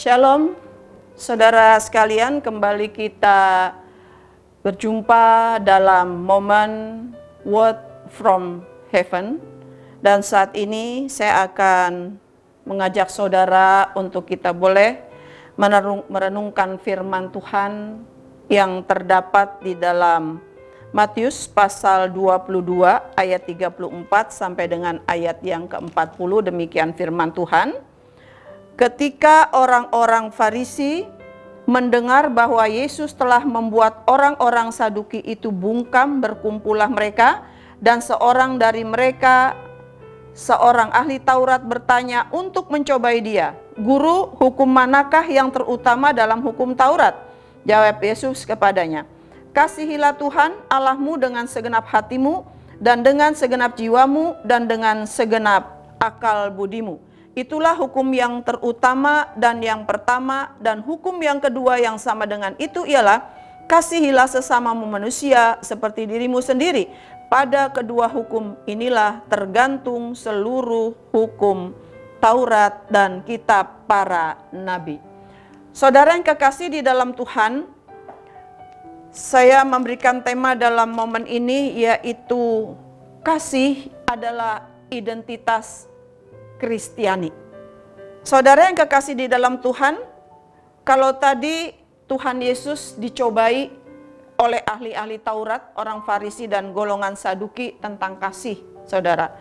Shalom, saudara sekalian, kembali kita berjumpa dalam momen Word from Heaven. Dan saat ini saya akan mengajak saudara untuk kita boleh merenungkan firman Tuhan yang terdapat di dalam Matius pasal 22 ayat 34 sampai dengan ayat yang ke-40. Demikian firman Tuhan. Ketika orang-orang Farisi mendengar bahwa Yesus telah membuat orang-orang Saduki itu bungkam, berkumpullah mereka, dan seorang dari mereka, seorang ahli Taurat, bertanya untuk mencobai dia, "Guru, hukum manakah yang terutama dalam hukum Taurat?" Jawab Yesus kepadanya, "Kasihilah Tuhan Allahmu dengan segenap hatimu, dan dengan segenap jiwamu, dan dengan segenap akal budimu. Itulah hukum yang terutama dan yang pertama, dan hukum yang kedua yang sama dengan itu ialah, kasihilah sesamamu manusia seperti dirimu sendiri. Pada kedua hukum inilah tergantung seluruh hukum Taurat dan kitab para nabi." Saudara yang kekasih di dalam Tuhan, saya memberikan tema dalam momen ini, yaitu kasih adalah identitas Kristiani. Saudara yang kekasih di dalam Tuhan, kalau tadi Tuhan Yesus dicobai oleh ahli-ahli Taurat, orang Farisi dan golongan Saduki tentang kasih, saudara.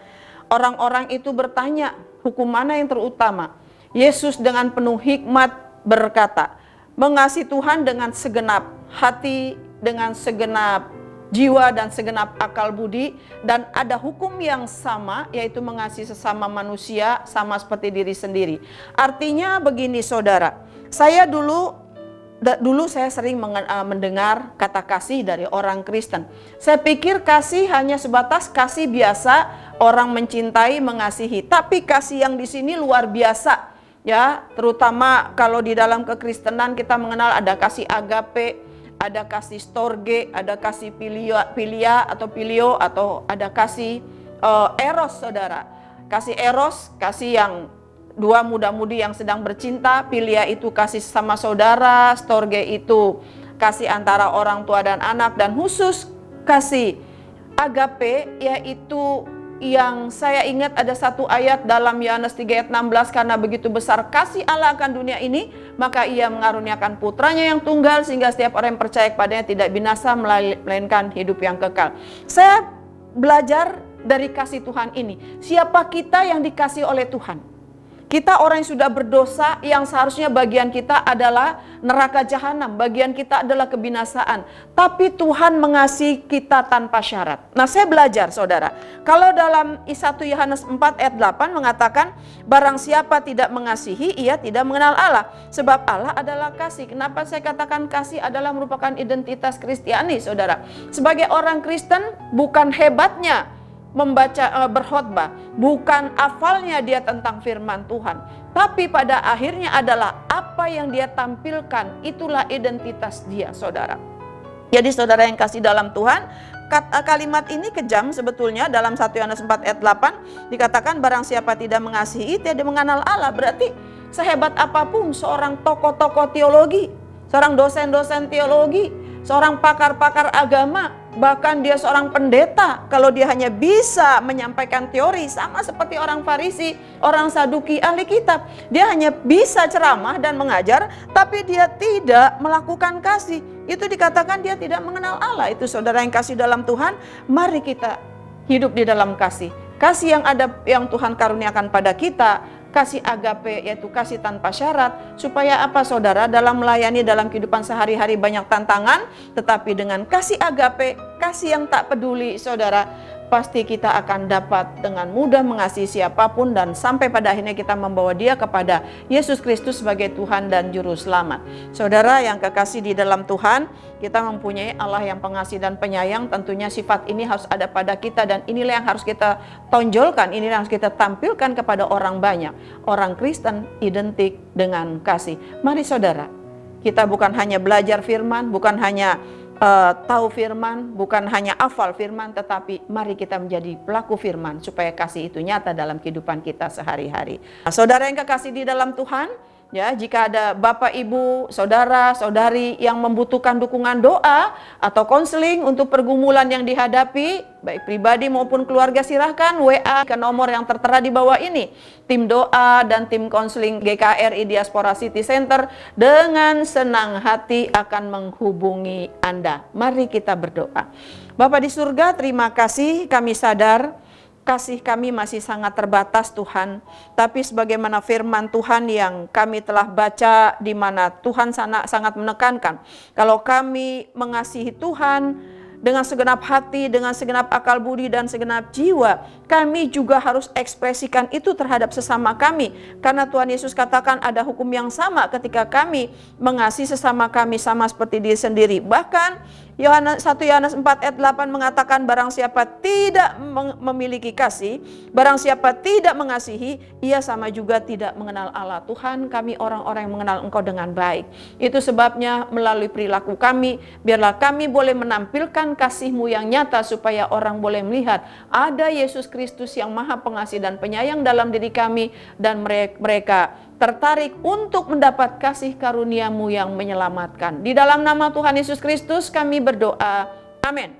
Orang-orang itu bertanya, hukum mana yang terutama? Yesus dengan penuh hikmat berkata, mengasihi Tuhan dengan segenap hati, dengan segenap jiwa dan segenap akal budi, dan ada hukum yang sama, yaitu mengasihi sesama manusia sama seperti diri sendiri. Artinya begini saudara, saya dulu saya sering mendengar kata kasih dari orang Kristen. Saya pikir kasih hanya sebatas kasih biasa, orang mencintai, mengasihi. Tapi kasih yang di sini luar biasa, ya. Terutama kalau di dalam kekristenan kita mengenal ada kasih agape, ada kasih storge, ada kasih philia atau filio, atau ada kasih eros, saudara. Kasih eros, kasih yang dua muda-mudi yang sedang bercinta. Philia itu kasih sama saudara, storge itu kasih antara orang tua dan anak, dan khusus kasih agape, yaitu yang saya ingat ada satu ayat dalam Yohanes 3 ayat 16, karena begitu besar kasih Allah akan dunia ini, maka ia mengaruniakan putranya yang tunggal, sehingga setiap orang yang percaya kepadanya tidak binasa, melainkan hidup yang kekal. Saya belajar dari kasih Tuhan ini. Siapa kita yang dikasih oleh Tuhan? Kita orang yang sudah berdosa, yang seharusnya bagian kita adalah neraka jahanam, bagian kita adalah kebinasaan. Tapi Tuhan mengasihi kita tanpa syarat. Nah, saya belajar saudara, kalau dalam 1 Yohanes 4 ayat 8 mengatakan, barang siapa tidak mengasihi, ia tidak mengenal Allah. Sebab Allah adalah kasih. Kenapa saya katakan kasih adalah merupakan identitas Kristiani, saudara? Sebagai orang Kristen, bukan hebatnya membaca berkhotbah, bukan hafalnya dia tentang firman Tuhan, tapi pada akhirnya adalah apa yang dia tampilkan, itulah identitas dia, saudara. Jadi saudara yang kasih dalam Tuhan, kalimat ini kejam sebetulnya. Dalam 1 Yohanes 4 ayat 8 dikatakan, barang siapa tidak mengasihi tidak mengenal Allah. Berarti sehebat apapun seorang tokoh-tokoh teologi, seorang dosen-dosen teologi, seorang pakar-pakar agama, bahkan dia seorang pendeta, kalau dia hanya bisa menyampaikan teori, sama seperti orang Farisi, orang Saduki, ahli kitab, dia hanya bisa ceramah dan mengajar, tapi dia tidak melakukan kasih, itu dikatakan dia tidak mengenal Allah. Itu saudara yang kasih dalam Tuhan, mari kita hidup di dalam kasih. Kasih yang ada, yang Tuhan karuniakan pada kita, kasih agape, yaitu kasih tanpa syarat. Supaya apa saudara? Dalam melayani, dalam kehidupan sehari-hari banyak tantangan, tetapi dengan kasih agape, kasih yang tak peduli, saudara, pasti kita akan dapat dengan mudah mengasihi siapapun, dan sampai pada akhirnya kita membawa dia kepada Yesus Kristus sebagai Tuhan dan Juru Selamat. Saudara yang kekasih di dalam Tuhan, kita mempunyai Allah yang pengasih dan penyayang. Tentunya sifat ini harus ada pada kita, dan inilah yang harus kita tonjolkan, inilah yang harus kita tampilkan kepada orang banyak. Orang Kristen identik dengan kasih. Mari saudara, kita bukan hanya belajar firman, bukan hanya tahu firman, bukan hanya hafal firman, tetapi mari kita menjadi pelaku firman supaya kasih itu nyata dalam kehidupan kita sehari-hari. Nah, saudara yang kekasih di dalam Tuhan, Ya, jika ada Bapak, Ibu, Saudara, Saudari yang membutuhkan dukungan doa atau konseling untuk pergumulan yang dihadapi, baik pribadi maupun keluarga, silahkan WA ke nomor yang tertera di bawah ini. Tim doa dan tim konseling GKRI Diaspora City Center dengan senang hati akan menghubungi Anda. Mari kita berdoa. Bapa di surga, terima kasih, kami sadar kasih kami masih sangat terbatas Tuhan, tapi sebagaimana firman Tuhan yang kami telah baca, di mana Tuhan sangat menekankan, kalau kami mengasihi Tuhan dengan segenap hati, dengan segenap akal budi dan segenap jiwa, kami juga harus ekspresikan itu terhadap sesama kami, karena Tuhan Yesus katakan ada hukum yang sama ketika kami mengasihi sesama kami sama seperti diri sendiri. Bahkan 1 Yohanes 4 ayat 8 mengatakan, barang siapa tidak memiliki kasih, barang siapa tidak mengasihi, ia sama juga tidak mengenal Allah. Tuhan, kami orang-orang yang mengenal Engkau dengan baik. Itu sebabnya melalui perilaku kami, biarlah kami boleh menampilkan kasih-Mu yang nyata, supaya orang boleh melihat ada Yesus Kristus yang maha pengasih dan penyayang dalam diri kami, dan mereka tertarik untuk mendapat kasih karunia-Mu yang menyelamatkan. Di dalam nama Tuhan Yesus Kristus kami berdoa. Amin.